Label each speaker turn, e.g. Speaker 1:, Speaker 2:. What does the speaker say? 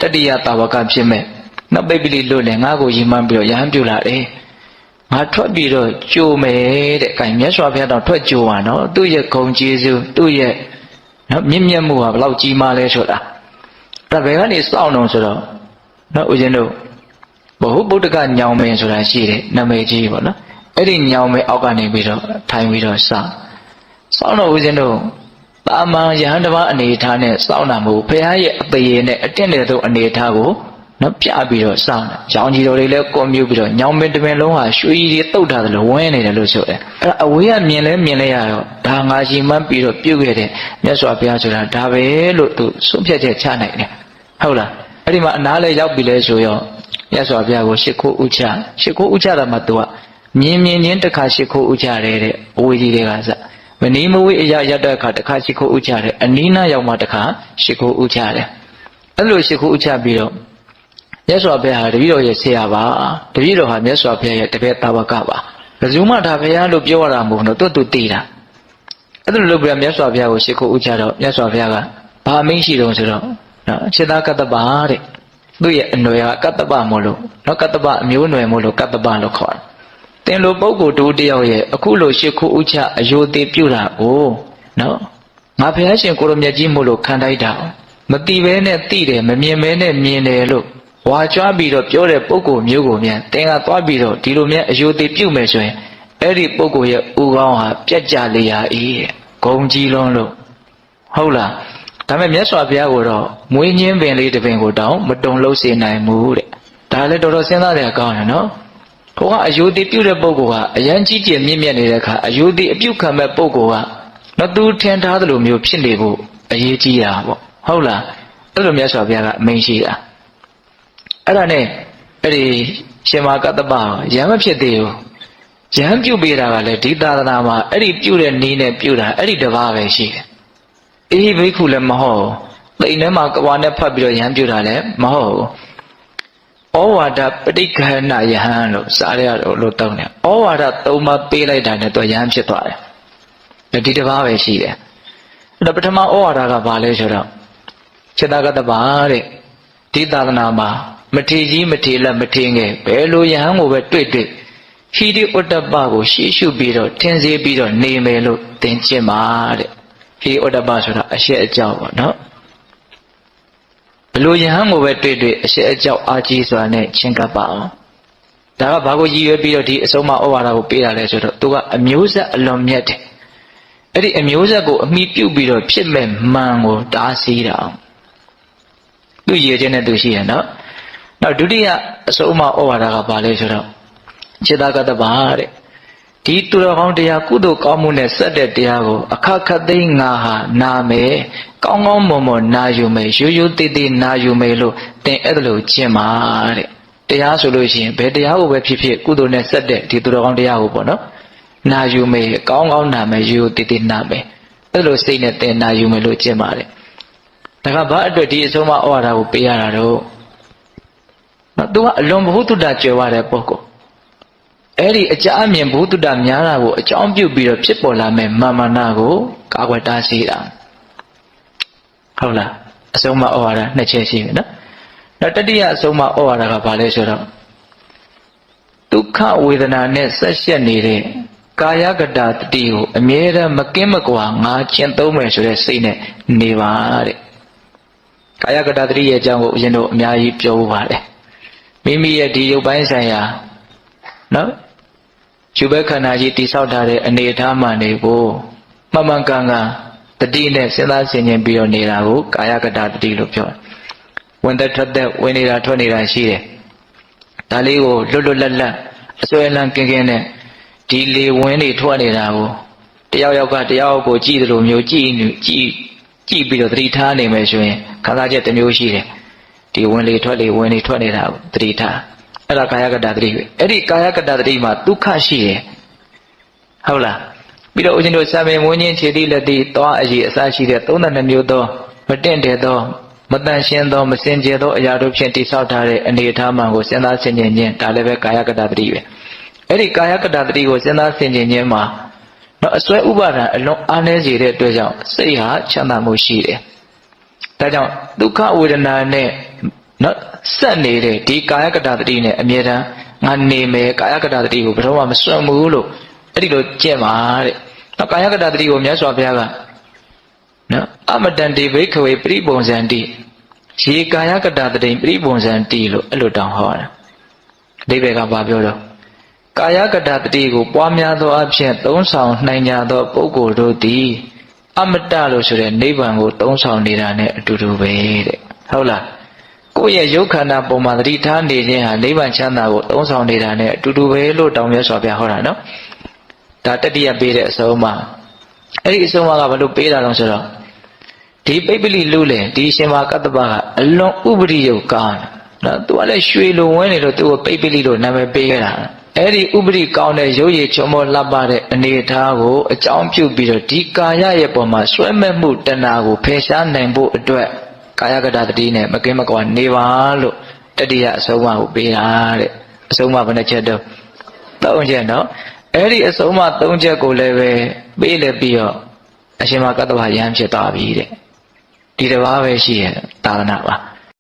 Speaker 1: တတိယတာဝကဖြစ်မဲ့နောက်ပိပ္ပိလွတ်လည်းငါ့ကိုရည်မှန်းပြီးတော့ရဟန်းပြုလာတယ်ငါထွက်ပြီးတော့ကြိုမယ်တဲ့။အဲမြတ်စွာဘုရားတော့ထွက်ကြိုပါနော်သူ့ရဲ့ဂုဏ်ကျေးဇူးသူ့ရဲ့နော်မြင့်မြတ်မှုဟာဘယ်လောက်ကြီးမားလဲဆိုတာဒါဘယ်ကနေစောင့်တော့ဆိုတော့နော်ဦးဇင်းတို့ဘဟုဗုဒ္ဓကညောင်မင်းဆိုတာရှိတယ်နာမည်ကြီးပေါ့နော်အဲ့ဒီညောင်မင်းအောက်ကနေပြီးတော့ထိုင်ပြီးတော့စောင့်တော့ဦးဇင်းတို့တာမန်ယဟန်တစ်ပါးအနေထားနဲ့စောင့်တာမဟုတ်ဘုရားရဲ့အသေးနဲ့အတင့်တဲ့သောအနေထားကိုနော်ပြပြီးတော့စောင့်တယ်။ရောင်ကြီးတော်တွေလည်းကွန်မြူပြီးတော့ညောင်မင်းတစ်ပင်လုံးဟာရွှေကြီးတွေတုတ်ထားတယ်လို့ဝင်းနေတယ်လို့ဆိုတယ်။အဲ့ဒါအဝေးကမြင်လဲမြင်လဲရတော့ဒါငါရှိမှန်းပြီးတော့ပြုတ်ခဲ့တဲ့မြတ်စွာဘုရားဆိုတာဒါပဲလို့သူဆုံးဖြတ်ချက်ချနိုင်တယ်။ဟုတ်လား။အဲ့ဒီမှာအနားလဲရောက်ပြီလဲဆိုရောမြတ်စွာဘုရားကိုရှ िख ိုးဥချတာမှသူကမြင်ချင်းတစ်ခါရှ िख ိုးဥချတယ်တဲ့အဝေးကြီးတွေကစမနီးမဝေးအရာရတဲ့အခါတစ်ခါရှ िख ိုးဥချတယ်အနီးနားရောက်မှတစ်ခါရှ िख ိုးဥချတယ်အဲ့လိုရှ िख ိုးဥချပြီးတော့မြတ်စွာဘုရားဟာတပည့်တော်ရဲ့ဆရာပါတပည့်တော်ဟာမြတ်စွာဘုရားရဲ့တပည့်တာဝကပါဘယ်သူမှဒါဘုရားလို့ပြောရတာမဟုတ်ဘူးသူသိတာအဲ့လိုလုပ်ပြီးမြတ်စွာဘုရားကိုရှ िख ိုးဥချတော့မြတ်စွာဘုရားကဘာအမိန့်ရှိတုံးဆိုတော့နော်ခြေသားကတ္တပတဲ့သူ့ရဲ့အနွယ်ကကတ္တပမို့လို့နော်ကတ္တပအမျိုးအနွယ်မို့လို့ကတ္တပလို့ခေါ်တယ်တင်လိုပုဂ္ဂိုလ်တူတယောက်ရဲ့အခုလိုရှ िख ိုးဥချအယိုသေးပြုတာကိုနော်ငါဘုရားရှင်ကိုရမြတ်ကြီးမို့လို့ခံတိုက်တာမတိဘဲနဲ့တိတယ်မမြင်ဘဲနဲ့မြင်တယ်လို့ဝါကြွားပြီးတော့ပြောတဲ့ပုဂ္ဂိုလ်မျိုးကိုမြန်တင်ကသွားပြီးတော့ဒီလိုမြန်အယိုသေးပြုမယ်ဆိုရင်အဲ့ဒီပုဂ္ဂိုလ်ရဲ့ဥကောင်းဟာပြက်ကြလေရာဤတဲ့ဂုံကြီးလွန်းလို့ဟုတ်လားဒါပေမဲ့မြတ်စွာဘုရားကိုတော့မွေးညင်းပင်လေးတစ်ပင်ကိုတောင်မတုံလို့စေနိုင်ဘူးတဲ့ဒါလည်းတော်တော်စဉ်းစားရကောင်းတယ်နော်ဘုရားအယိုသေးပြုတဲ့ပုဂ္ဂိုလ်ကအရန်ကြီးကျယ်မြင့်မြတ်နေတဲ့အခါအယိုသေးအပြုခံမဲ့ပုဂ္ဂိုလ်ကနော်သူထင်ထားသလိုမျိုးဖြစ်နေဖို့အရေးကြီးတာပေါ့ဟုတ်လားအဲ့လိုမြတ်စွာဘုရားကအမိန့်ရှိတာအဲ့ဒါနဲ့အဲ့ဒီရှင်မကတ္တပရံမဖြစ်သေးဘူးရံပြုတ်ပေးတာကလည်းဒီသာသနာမှာအဲ့ဒီပြုတ်တဲ့နည်းနဲ့ပြုတ်တာအဲ့ဒီတစ်ပါးပဲရှိတယ်အေဟိဘိက္ခုလည်းမဟုတ်တိမ်ထဲမှာကဝါနဲ့ဖတ်ပြီးတော့ရံပြုတ်တာလည်းမဟုတ်ဩဝါဒပဋိက္ခဏယဟန်လို့စာရလို့တောင်းတယ်ဩဝါဒ၃ပါးပေးလိုက်တာနဲ့တော့ရံဖြစ်သွားတယ်ဒီတစ်ပါးပဲရှိတယ်အဲ့တော့ပထမဩဝါဒကဘာလဲဆိုတော့ခြေသားကတ္တပတဲ့ဒီသာသနာမှာမထေကြီးမထေလက်မထေငယ်ဘယ်လိုယဟန်ကိုပဲတွေ့ဟိတိဥတ္တပကိုရှေ့ရှုပြီးတော့ထင်စေပြီးတော့နေမယ်လို့သင်ကျင့်ပါတဲ့ဟိတိဥတ္တပဆိုတာအရှက်အကြောက်ပေါ့နော်ဘယ်လိုယဟန်ကိုပဲတွေ့အရှက်အကြောက်အာကြီးစွာနဲ့ရှင်းကပ်ပါအောင်ဒါကဘာကိုရည်ရွယ်ပြီးတော့ဒီအဆုံးအမဩဝါဒကိုပေးတာလဲဆိုတော့သူကအမျိုးဆက်အလွန်မြတ်တယ်အဲ့ဒီအမျိုးဆက်ကိုအမိပြုတ်ပြီးတော့ဖြစ်မဲ့မှန်ကိုတားဆီးတာအောင်သူရည်ခြင်းနဲ့သူရှိရနော်နောက်ဒုတိယအဆုံးအမဩဝါဒကဘာလဲဆိုတော့ခြေသားကတ္တပတဲ့ဒီသူတော်ကောင်းတရားကုသိုလ်ကောင်းမှုနဲ့ဆက်တဲ့တရားကိုအခက်ခတ်သိငါဟာနာမယ်ကောင်းကောင်းမွန်မွန်နာယူမယ်ရိုးရိုးသေးသေးနာယူမယ်လို့သင်အဲ့ဒါလို့ကျင့်ပါတဲ့တရားဆိုလို့ရှိရင်ဘယ်တရားကိုပဲဖြစ်ဖြစ်ကုသိုလ်နဲ့ဆက်တဲ့ဒီသူတော်ကောင်းတရားကိုပေါ့နော်နာယူမယ်ကောင်းကောင်းနာမယ်ရိုးရိုးသေးသေးနာမယ်အဲ့လိုစိတ်နဲ့သင်နာယူမယ်လို့ကျင့်ပါတယ်ဒါကဘာအတွက်ဒီအဆုံးအမဩဝါဒကိုပေးရတာတော့သူကအလွန်ဘုဒ္ဓတာကြွယ်ဝတဲ့ပုဂ္ဂိုလ်အဲ့ဒီအကြအမြင်ဘုဒ္ဓတာများတာကိုအကြောင်းပြုပြီးတော့ဖြစ်ပေါ်လာမဲ့မာမနာကိုကာကွယ်တားဆီးတာဟုတ်လားအဆုံးအမဩဝါဒနှစ်ချက်ရှိပြီနော်နောက်တတိယအဆုံးအမဩဝါဒကဘာလဲဆိုတော့ဒုက္ခဝေဒနာနဲ့ဆက်ရှက်နေတဲ့ကာယကတတတိကိုအမြဲတမ်းမကင်းမကွာငါကျင့်သုံးမယ်ဆိုတဲ့စိတ်နဲ့နေပါတဲ့ကာယကတတတိရဲ့အကြောင်းကိုဦးဇင်းတို့အများကြီးပြောပါတယ်မိမိရဲ့ဒီရုပ်ပိုင်းဆိုင်ရာနော်ယူဘက်ခန္ဓာကြီးတိဆောက်ထားတဲ့အနေအထားမှန်တွေကိုမှန်မှန်ကန်ကန်တတိနဲ့စဉ်းစားဆင်ခြင်ပြီးတော့နေတာကိုကာယကတတတိလို့ပြောတယ်ဝင်သက်ထွက်သက်ဝင်နေတာထွက်နေတာရှိတယ်ဒါလေးကိုလွတ်လွတ်လပ်လပ်အစွဲလန်းကင်းကင်းနဲ့ဒီလေဝင်တွေထွက်နေတာကိုတယောက်ယောက်ကတယောက်ကိုကြည့်တယ်လို့မျိုးကြည့်ပြီးတော့သတိထားနေမယ်ဆိုရင်ခန္ဓာချက်တစ်မျိုးရှိတယ်ဒီဝင်လေထွက်လေဝင်လေထွက်နေတာကိုသတိထားအဲ့ဒါကာယကတသတိပဲအဲ့ဒီကာယကတသတိမှာဒုက္ခရှိတယ်ဟုတ်လားပြီးတော့ဦးဇင်းတို့စာပေမွေးခြင်းခြေတိလက်တိသွားအည်အစရှိတဲ့32မျိုးသောမတင့်တယ်သောမတန်ရှင်းသောမစင်ကြယ်သောအရာတို့ဖြင့်တိဆောက်ထားတဲ့အနေအထားမှန်ကိုစဉ်းစားဆင်ခြင်ခြင်းဒါလည်းပဲကာယကတသတိပဲအဲ့ဒီကာယကတသတိကိုစဉ်းစားဆင်ခြင်ခြင်းမှာတော့အစွဲဥပါဒံအလွန်အားနည်းစေတဲ့အတွက်ကြောင့်စိတ်ဟာချမ်းသာမှုရှိတယ်ဒါကြောင့် ဒုက္ခဝေဒနာနဲ့နော်ဆက်နေတဲ့ဒီကာယကတတတိနဲ့အမြဲတမ်းငါနေမယ်ကာယကတတတိကိုဘယ်တော့မှမစွန့်ဘူးလို့အဲ့ဒီလိုကျင့်ပါတဲ့နော်ကာယကတတတိကိုမြတ်စွာဘုရားကနော်အမတန်တိဘိခဝေပရိပုံစံတိရေကာယကတတတိပရိပုံစံတိလို့အဲ့လိုတောင်းဟောတာအဓိပ္ပာယ်ကဘာပြောတော့ကာယကတတတိကိုပွားများသောအဖြစ်သုံးဆောင်နိုင်ကြသောပုဂ္ဂိုလ်တို့သည်အမတလို့ဆိုတဲ့နိဗ္ဗာန်ကိုသုံးဆောင်နေတာနဲ့အတူတူပဲတဲ့ဟုတ်လားကိုယ့်ရဲ့ရုပ်ခန္ဓာပုံမှာသတိထားနေခြင်းဟာနိဗ္ဗာန်ချမ်းသာကိုသုံးဆောင်နေတာနဲ့အတူတူပဲလို့တောင်းမြတ်စွာဘုရားဟောတာနော်ဒါတတိယပေးတဲ့အဆုံးအမအဲ့ဒီအဆုံးအမကဘာလို့ပေးတာလဲဆိုတော့ဒီပိပ္ပလိလူလေဒီရှင်မာကတ္တပကအလွန်ဥပရိယုတ်ကောင်းနော်သူကလည်းရွှေလိုဝင်းနေလို့သူ့ကိုပိပ္ပလိလို့နာမည်ပေးခဲ့တာအဲ့ဒီဥပရိကောင်းတဲ့ရုပ်ရည်ချုံမောလှပတဲ့အနေအထားကိုအကြောင်းပြုပြီးတော့ဒီကာယရဲ့ပုံမှာဆွဲမဲ့မှုတဏှာကိုဖယ်ရှားနိုင်ဖို့အတွက်ကာယကတတတိနဲ့မကင်းမကွာနေပါလို့တတိယအဆုံးအမကိုပေးတာတဲ့အဆုံးအမဘယ်နှချက်တော့၃ချက်နော်အဲ့ဒီအဆုံးအမ၃ချက်ကိုလည်းပဲပေးလက်ပြီးတော့အရှင်မကတ္တဗယံဖြစ်သွားပြီတဲ့ဒီတစ်ပါးပဲရှိရဲ့သာသနာပါ